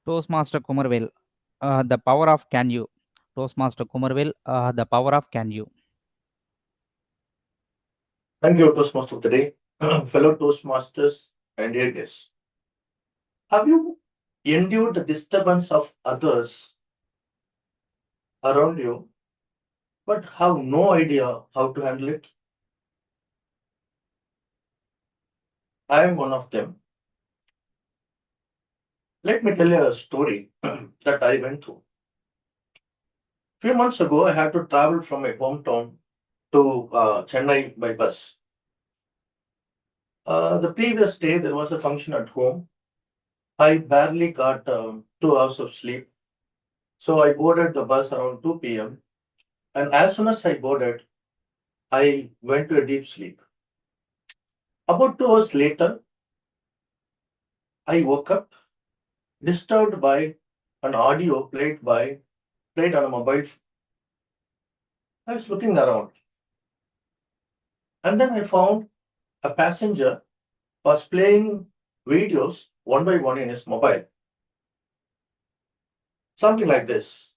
Toastmaster Kumaravel, the power of can you. Toastmaster Kumaravel, the power of can you. Thank you, Toastmaster of the day. Fellow Toastmasters and dear guests. Have you endured the disturbance of others around you, but have no idea how to handle it? I am one of them. Let me tell you a story that I went through. Few months ago, I had to travel from my hometown to Chennai by bus. The previous day, there was a function at home. I barely got 2 hours of sleep. So I boarded the bus around 2 p.m. And as soon as I boarded, I went to a deep sleep. About 2 hours later, I woke up disturbed by an audio played on a mobile phone. I was looking around, and then I found a passenger was playing videos one by one in his mobile. Something like this.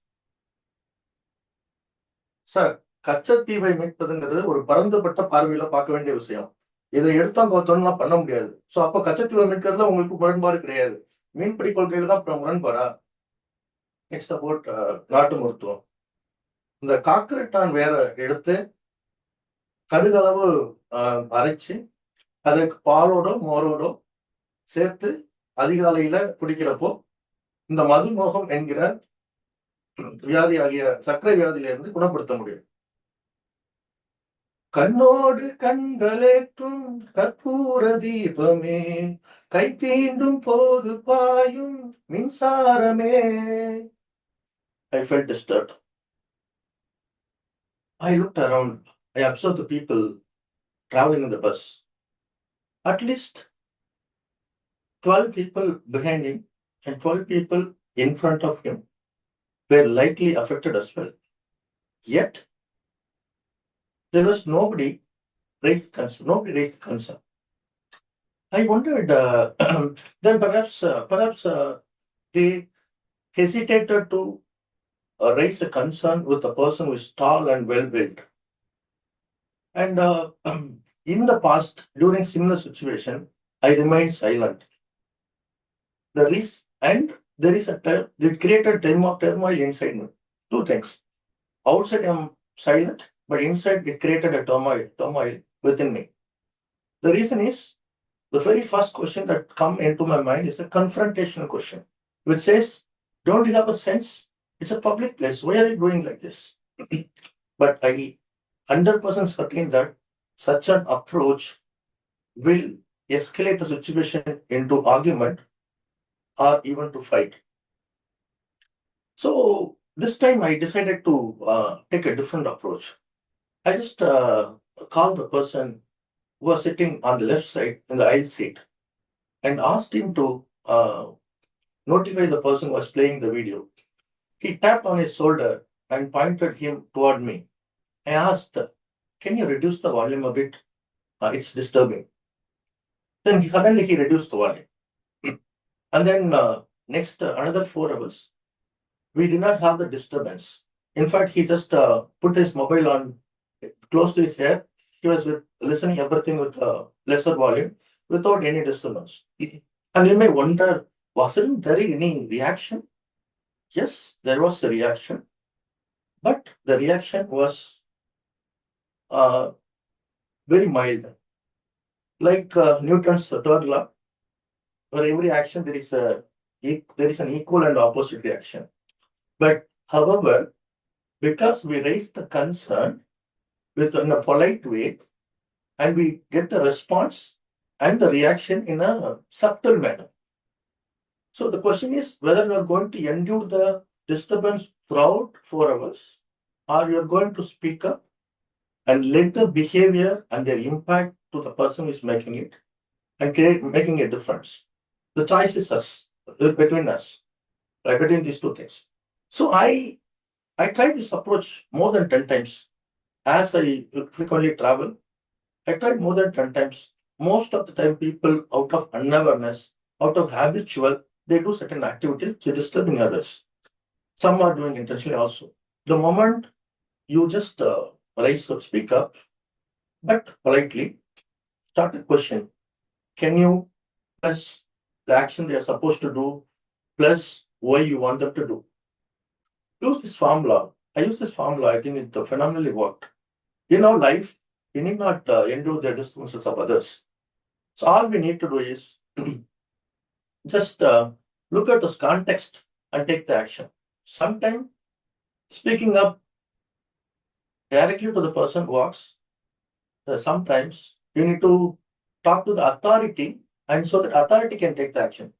Sir, கச்சத்தீவை மீட்பதுங்கிறது ஒரு பரந்துபட்ட பார்வையில பார்க்க வேண்டிய விஷயம். இதை எடுத்தோம் கவுத்தோம்லாம் பண்ண முடியாது. ஸோ அப்போ கச்சத்தீவை மீட்கிறதுல உங்களுக்கு முரண்பாடு கிடையாது. மீன்பிடி கொள்கையில தான் முரண்பாடா? நெக்ஸ்ட் அபவுட் நாட்டு மருத்துவம். இந்த காக்கரட்டான் வேற எடுத்து கடுகளவு அரைச்சு அதற்கு பாலோடோ மோரோடோ சேர்த்து அதிகாலையில குடிக்கிறப்போ இந்த மதுமோகம் என்கிற வியாதி ஆகிய சர்க்கரை வியாதியிலிருந்து குணப்படுத்த முடியும். கண்ணோடு கண்களேற்றும் கற்பூர தீபமே, கை தீண்டும் போது பாயும் மின்சாரமே. I felt disturbed. I looked around. I observed the people traveling in the bus. At least 12 people behind him and 12 people in front of him were likely affected as well. Yet, there was nobody raised concern. I wondered, then perhaps they hesitated to raise a concern with a person who is tall and well-built. And in the past, during similar situation, I remained silent. It created turmoil inside me. Two things. Outside I'm silent, but inside it created a turmoil within me. The reason is, the very first question that come into my mind is a confrontational question, which says, don't you have a sense? It's a public place. Why are you doing like this? But I 100% certain that such an approach will escalate the situation into argument or even to fight. So this time I decided to take a different approach. I just called the person who was sitting on the left side in the aisle seat and asked him to notify the person who was playing the video. He tapped on his shoulder and pointed him toward me. I asked, can you reduce the volume a bit? It's disturbing. Then suddenly he reduced the volume. And then next another 4 hours, we did not have the disturbance. In fact, he just put his mobile on close to his ear. He was listening everything with lesser volume without any disturbance. And you may wonder, wasn't there any reaction? Yes, there was a reaction. But the reaction was very mild. Like Newton's third law, for every action there is an equal and opposite reaction. But however, because we raise the concern in a polite way, and we get the response and the reaction in a subtle manner. So the question is whether you are going to endure the disturbance throughout 4 hours, or you are going to speak up and let the behavior and their impact to the person who is making it and making a difference. The choice is between us, right, between these two things. So I tried this approach more than 10 times. As I frequently travel, I tried more than 10 times. Most of the time, people out of unawareness, out of habitual, they do certain activities which are disturbing others. Some are doing intentionally also. The moment you just raise or speak up, but politely, start a question. Can you plus the action they are supposed to do, plus why you want them to do? Use this formula. I use this formula. I think it phenomenally worked. In our life, we need not endure the disturbances of others. So all we need to do is just look at this context and take the action. Sometimes speaking up directly to the person works. Sometimes you need to talk to the authority, and so that authority can take the action.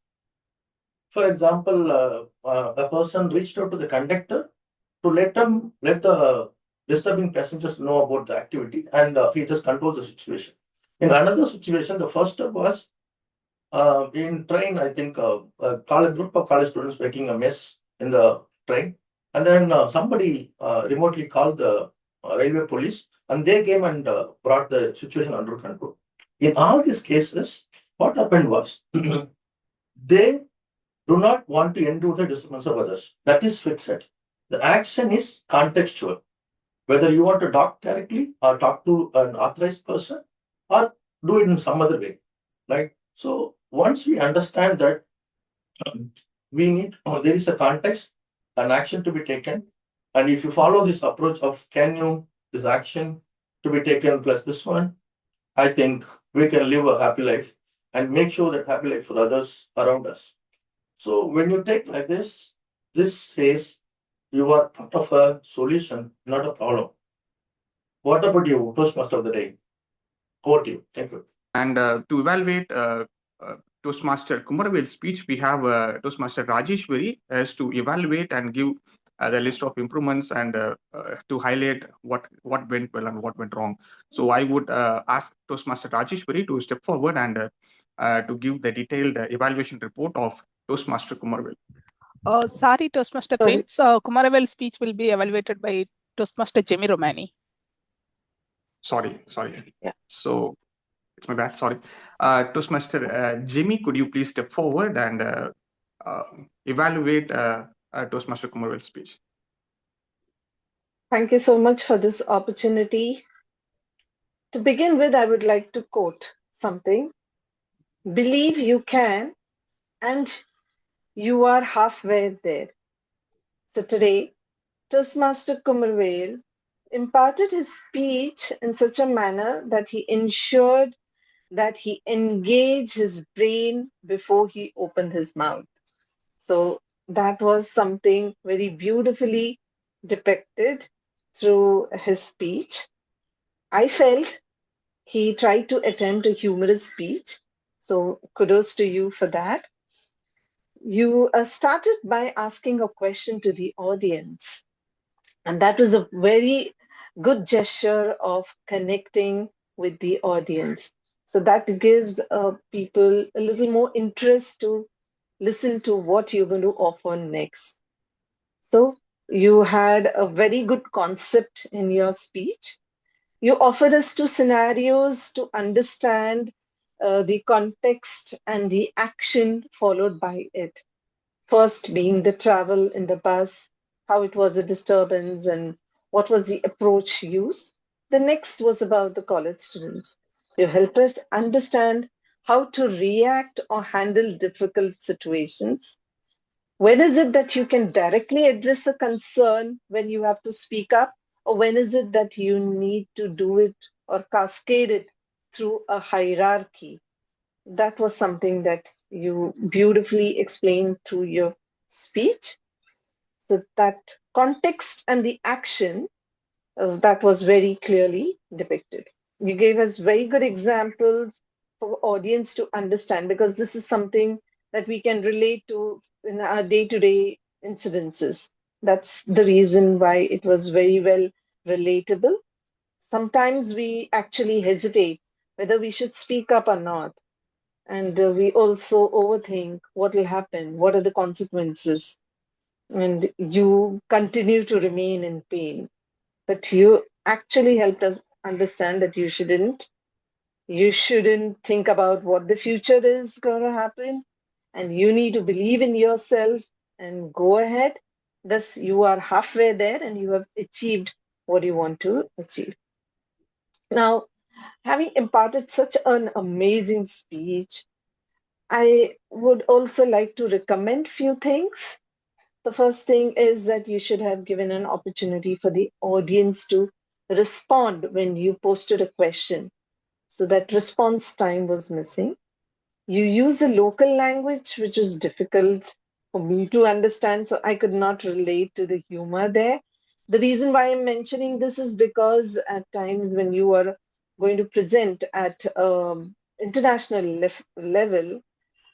For example, a person reached out to the conductor to let the disturbing passengers know about the activity, and he just controls the situation. In another situation, the first step was in train. I think a group of college students making a mess in the train, and then somebody remotely called the railway police, and they came and brought the situation under control. In all these cases, what happened was they do not want to endure the disturbance of others. That is fixed. The action is contextual. Whether you want to talk directly or talk to an authorized person or do it in some other way, right? So once we understand that we need, there is a context, an action to be taken, and if you follow this approach of can you, this action to be taken plus this one, I think we can live a happy life and make sure that happy life for others around us. So when you take like this says you are part of a solution, not a problem. What about you, Toastmaster of the day? Over to you. Thank you. And to evaluate Toastmaster Kumaravel's speech, we have Toastmaster Rajeshwari as to evaluate and give the list of improvements and to highlight what went well and what went wrong. So I would ask Toastmaster Rajeshwari to step forward and to give the detailed evaluation report of Toastmaster Kumaravel. Sorry, Toastmaster Prince. Kumaravel's speech will be evaluated by Toastmaster Jemy Romani. Sorry. Yeah. So it's my bad. Sorry. Toastmaster Jemy, could you please step forward and evaluate Toastmaster Kumaravel's speech? Thank you so much for this opportunity. To begin with, I would like to quote something. Believe you can, and you are halfway there. So today, Toastmaster Kumaravel imparted his speech in such a manner that he ensured that he engaged his brain before he opened his mouth. So that was something very beautifully depicted through his speech. I felt he tried to attempt a humorous speech. So kudos to you for that. You started by asking a question to the audience. And that was a very good gesture of connecting with the audience. So that gives people a little more interest to listen to what you're going to offer next. So you had a very good concept in your speech. You offered us two scenarios to understand the context and the action followed by it. First being the travel in the bus, how it was a disturbance and what was the approach used. The next was about the college students. You helped us understand how to react or handle difficult situations. When is it that you can directly address a concern when you have to speak up? Or when is it that you need to do it or cascade it through a hierarchy? That was something that you beautifully explained through your speech. So that context and the action, that was very clearly depicted. You gave us very good examples for audience to understand, because this is something that we can relate to in our day-to-day incidences. That's the reason why it was very well relatable. Sometimes we actually hesitate whether we should speak up or not. And we also overthink what will happen, what are the consequences. And you continue to remain in pain. But you actually helped us understand that you shouldn't think about what the future is going to happen. and you need to believe in yourself and go ahead. Thus, you are halfway there and you have achieved what you want to achieve. Now, having imparted such an amazing speech, I would also like to recommend few things. The first thing is that you should have given an opportunity for the audience to respond when you posted a question. So that response time was missing. You use a local language, which is difficult for me to understand, so I could not relate to the humor there. The reason why I'm mentioning this is because at times when you are going to present at international level,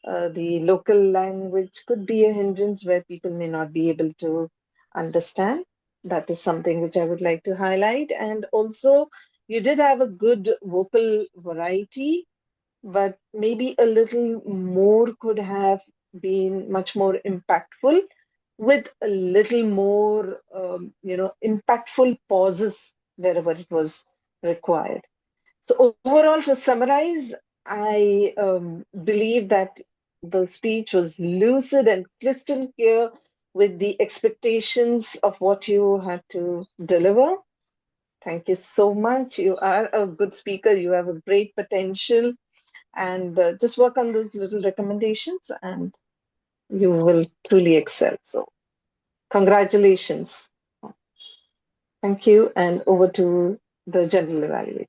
the local language could be a hindrance where people may not be able to understand. That is something which I would like to highlight. And also, you did have a good vocal variety, but maybe a little more could have been much more impactful with a little more, impactful pauses wherever it was required. So overall, to summarize, I believe that the speech was lucid and crystal clear with the expectations of what you had to deliver. Thank you so much. You are a good speaker. You have a great potential, and just work on those little recommendations and you will truly excel. So congratulations. Thank you, and over to the general evaluator.